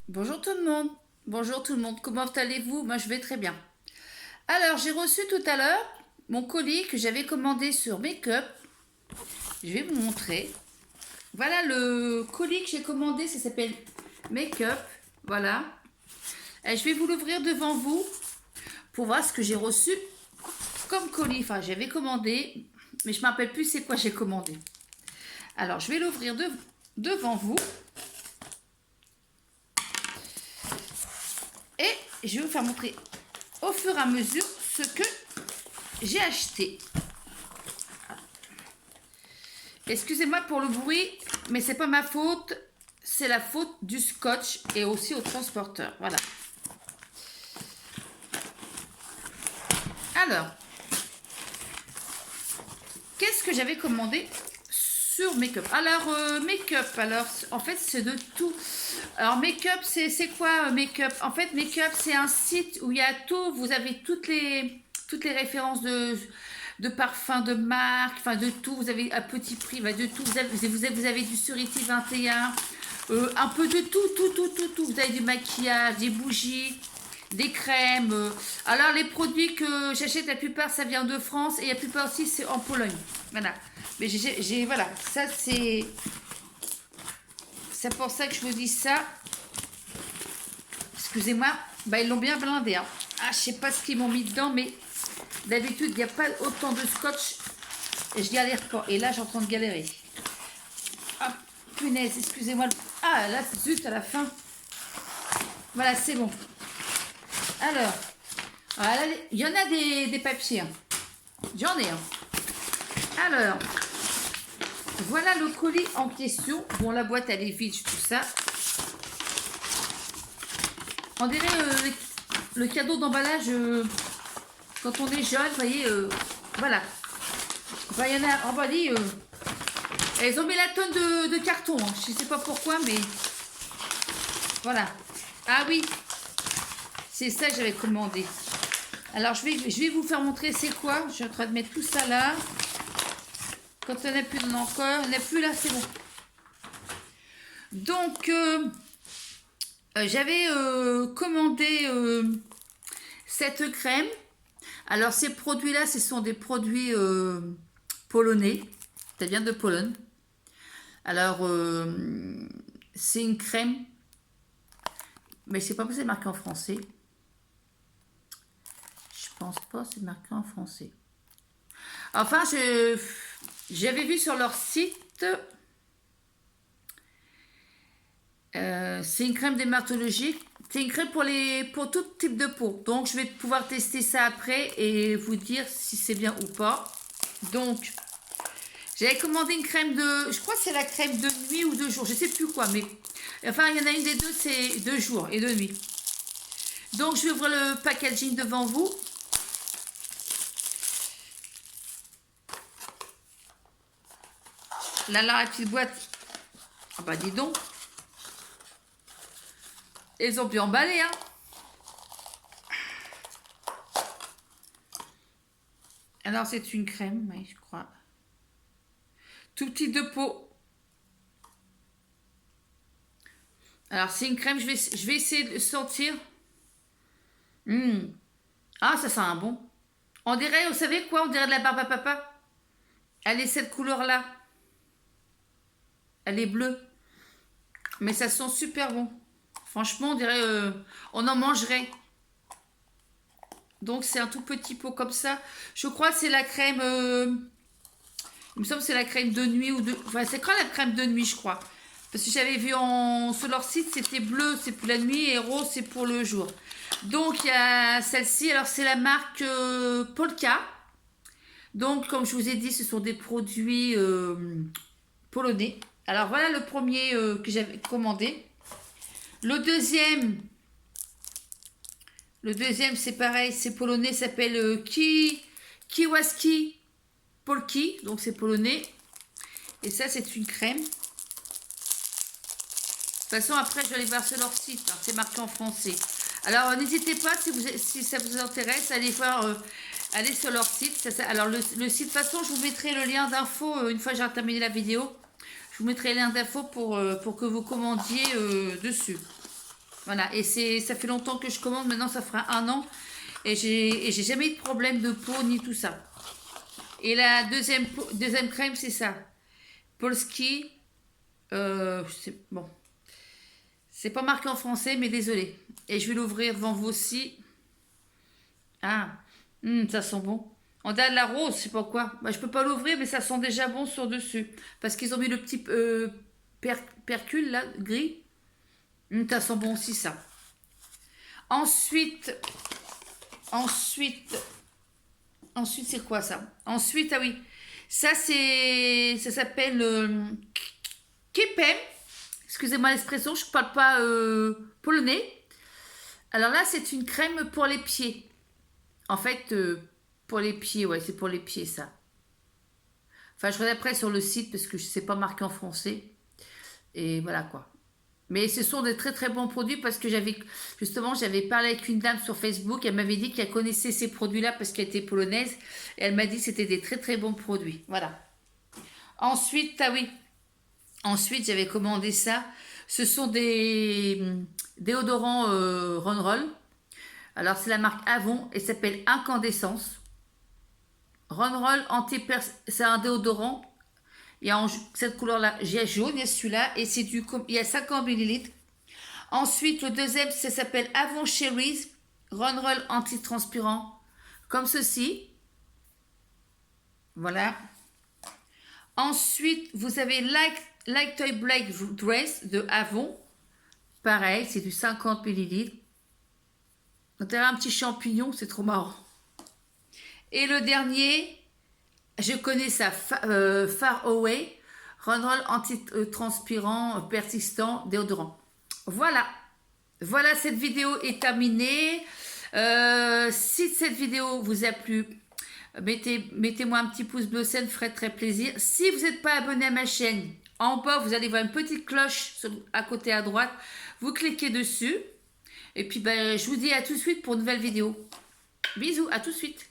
Bonjour tout le monde. Bonjour tout le monde. Comment allez-vous? Moi, je vais très bien. Alors, j'ai reçu tout à l'heure mon colis que j'avais commandé sur Makeup. Je vais vous montrer. Voilà le colis que j'ai commandé. Ça s'appelle Makeup. Voilà. Et je vais vous l'ouvrir devant vous pour voir ce que j'ai reçu comme colis. Enfin, j'avais commandé, mais je ne me rappelle plus c'est quoi j'ai commandé. Alors, je vais l'ouvrir devant vous. Et je vais vous faire montrer au fur et à mesure ce que j'ai acheté. Excusez-moi pour le bruit, mais c'est pas ma faute, c'est la faute du scotch et aussi au transporteur. Voilà. Alors, qu'est-ce que j'avais commandé sur Makeup? Alors, Makeup, alors en fait c'est de tout. Alors Makeup, c'est quoi Makeup? En fait, Makeup, c'est un site où il y a tout. Vous avez toutes les références de parfums, de marques, enfin de tout. Vous avez à petit prix, de tout. Vous avez du Suriti 21, un peu de tout. Vous avez du maquillage, des bougies, des crèmes. Alors les produits que j'achète, la plupart ça vient de France et la plupart aussi c'est en Pologne. Voilà. Mais voilà, ça c'est pour ça que je vous dis ça. Excusez-moi, bah, ils l'ont bien blindé. Hein. Ah, je sais pas ce qu'ils m'ont mis dedans, mais d'habitude, il n'y a pas autant de scotch. Et je galère pas. Et là, je suis en train de galérer. Ah, punaise, excusez-moi. Ah, là, zut, à la fin. Voilà, c'est bon. Alors, voilà, il y en a des papiers. Hein. J'en ai un. Alors, voilà le colis en question. Bon, la boîte, elle est vide, tout ça. On dirait le cadeau d'emballage quand on est jeune, vous voyez, voilà. Enfin, il y en a, on va dire, elles ont mis la tonne de carton, hein. Je ne sais pas pourquoi, mais voilà. Ah oui, c'est ça que j'avais commandé. Alors, je vais vous faire montrer c'est quoi. Je suis en train de mettre tout ça là. Quand il n'y en a plus, on en a encore. Il n'y en a plus là, c'est bon. Donc, j'avais commandé cette crème. Alors ces produits-là, ce sont des produits polonais. Ça vient de Pologne. Alors, c'est une crème. Mais je sais pas si c'est marqué en français. Je pense pas c'est marqué en français. Enfin, j'avais vu sur leur site... c'est une crème dermatologique. C'est une crème pour tout type de peau. Donc, je vais pouvoir tester ça après et vous dire si c'est bien ou pas. Donc, j'avais commandé une crème de... Je crois que c'est la crème de nuit ou de jour. Je sais plus quoi, mais... Enfin, il y en a une des deux, c'est de jour et de nuit. Donc, je vais ouvrir le packaging devant vous. Là, la petite boîte. Ah bah, dis donc. Ils ont pu emballer, hein. Alors, c'est une crème, oui, je crois. Tout petit de peau. Alors, c'est une crème, je vais essayer de sentir. Ah, ça sent un bon. On dirait, vous savez quoi? On dirait de la barbe à papa. Elle est cette couleur-là. Elle est bleue. Mais ça sent super bon. Franchement, on dirait... on en mangerait. Donc, c'est un tout petit pot comme ça. Je crois que c'est la crème... il me semble que c'est la crème de nuit ou de... Enfin, c'est quand la crème de nuit, je crois. Parce que j'avais vu sur leur site, c'était bleu, c'est pour la nuit, et rose, c'est pour le jour. Donc, il y a celle-ci. Alors, c'est la marque Polka. Donc, comme je vous ai dit, ce sont des produits polonais. Alors, voilà le premier que j'avais commandé. Le deuxième, c'est pareil, c'est polonais, s'appelle Kiwaski Polki, donc c'est polonais. Et ça, c'est une crème. De toute façon, après, je vais aller voir sur leur site, hein, c'est marqué en français. Alors, n'hésitez pas, si ça vous intéresse, allez voir, allez sur leur site. Alors, le site, de toute façon, je vous mettrai le lien d'info une fois que j'aurai terminé la vidéo. Je vous mettrai le lien d'info pour que vous commandiez dessus. Voilà, et ça fait longtemps que je commande, maintenant ça fera 1 an. Et j'ai jamais eu de problème de peau ni tout ça. Et la deuxième crème, c'est ça. Polski. Bon. C'est pas marqué en français, mais désolé. Et je vais l'ouvrir devant vous aussi. Ah, ça sent bon. On a de la rose, je sais pas quoi. Bah, je peux pas l'ouvrir, mais ça sent déjà bon sur dessus. Parce qu'ils ont mis le petit percule là, gris. Ça sent bon aussi ça. Ensuite, c'est quoi ça? Ensuite, ah oui, ça s'appelle Kepem. Excusez-moi l'expression, je ne parle pas polonais. Alors là, c'est une crème pour les pieds. En fait, pour les pieds, ouais, c'est pour les pieds ça. Enfin, je regarde après sur le site parce que je ne sais pas marqué en français. Et voilà quoi. Mais ce sont des très très bons produits parce que j'avais parlé avec une dame sur Facebook. Elle m'avait dit qu'elle connaissait ces produits-là parce qu'elle était polonaise. Et elle m'a dit que c'était des très très bons produits. Voilà. Ensuite, ah oui. Ensuite, j'avais commandé ça. Ce sont des déodorants Ronroll. Alors, c'est la marque Avon et s'appelle Incandescence. Ronroll c'est un déodorant. Il y a cette couleur-là, j'ai jaune, il y a celui-là, et il y a 50 millilitres. Ensuite, le deuxième, ça s'appelle Avon Cherries, Ronroll anti-transpirant, comme ceci. Voilà. Ensuite, vous avez Light Toy Black Dress de Avon. Pareil, c'est du 50 millilitres. Donc, un petit champignon, c'est trop marrant. Et le dernier, je connais ça, Far Away, Ronroll anti-transpirant persistant déodorant. Voilà. Voilà, cette vidéo est terminée. Si cette vidéo vous a plu, mettez-moi un petit pouce bleu, ça me ferait très plaisir. Si vous n'êtes pas abonné à ma chaîne, en bas, vous allez voir une petite cloche à côté à droite. Vous cliquez dessus. Et puis, je vous dis à tout de suite pour une nouvelle vidéo. Bisous, à tout de suite.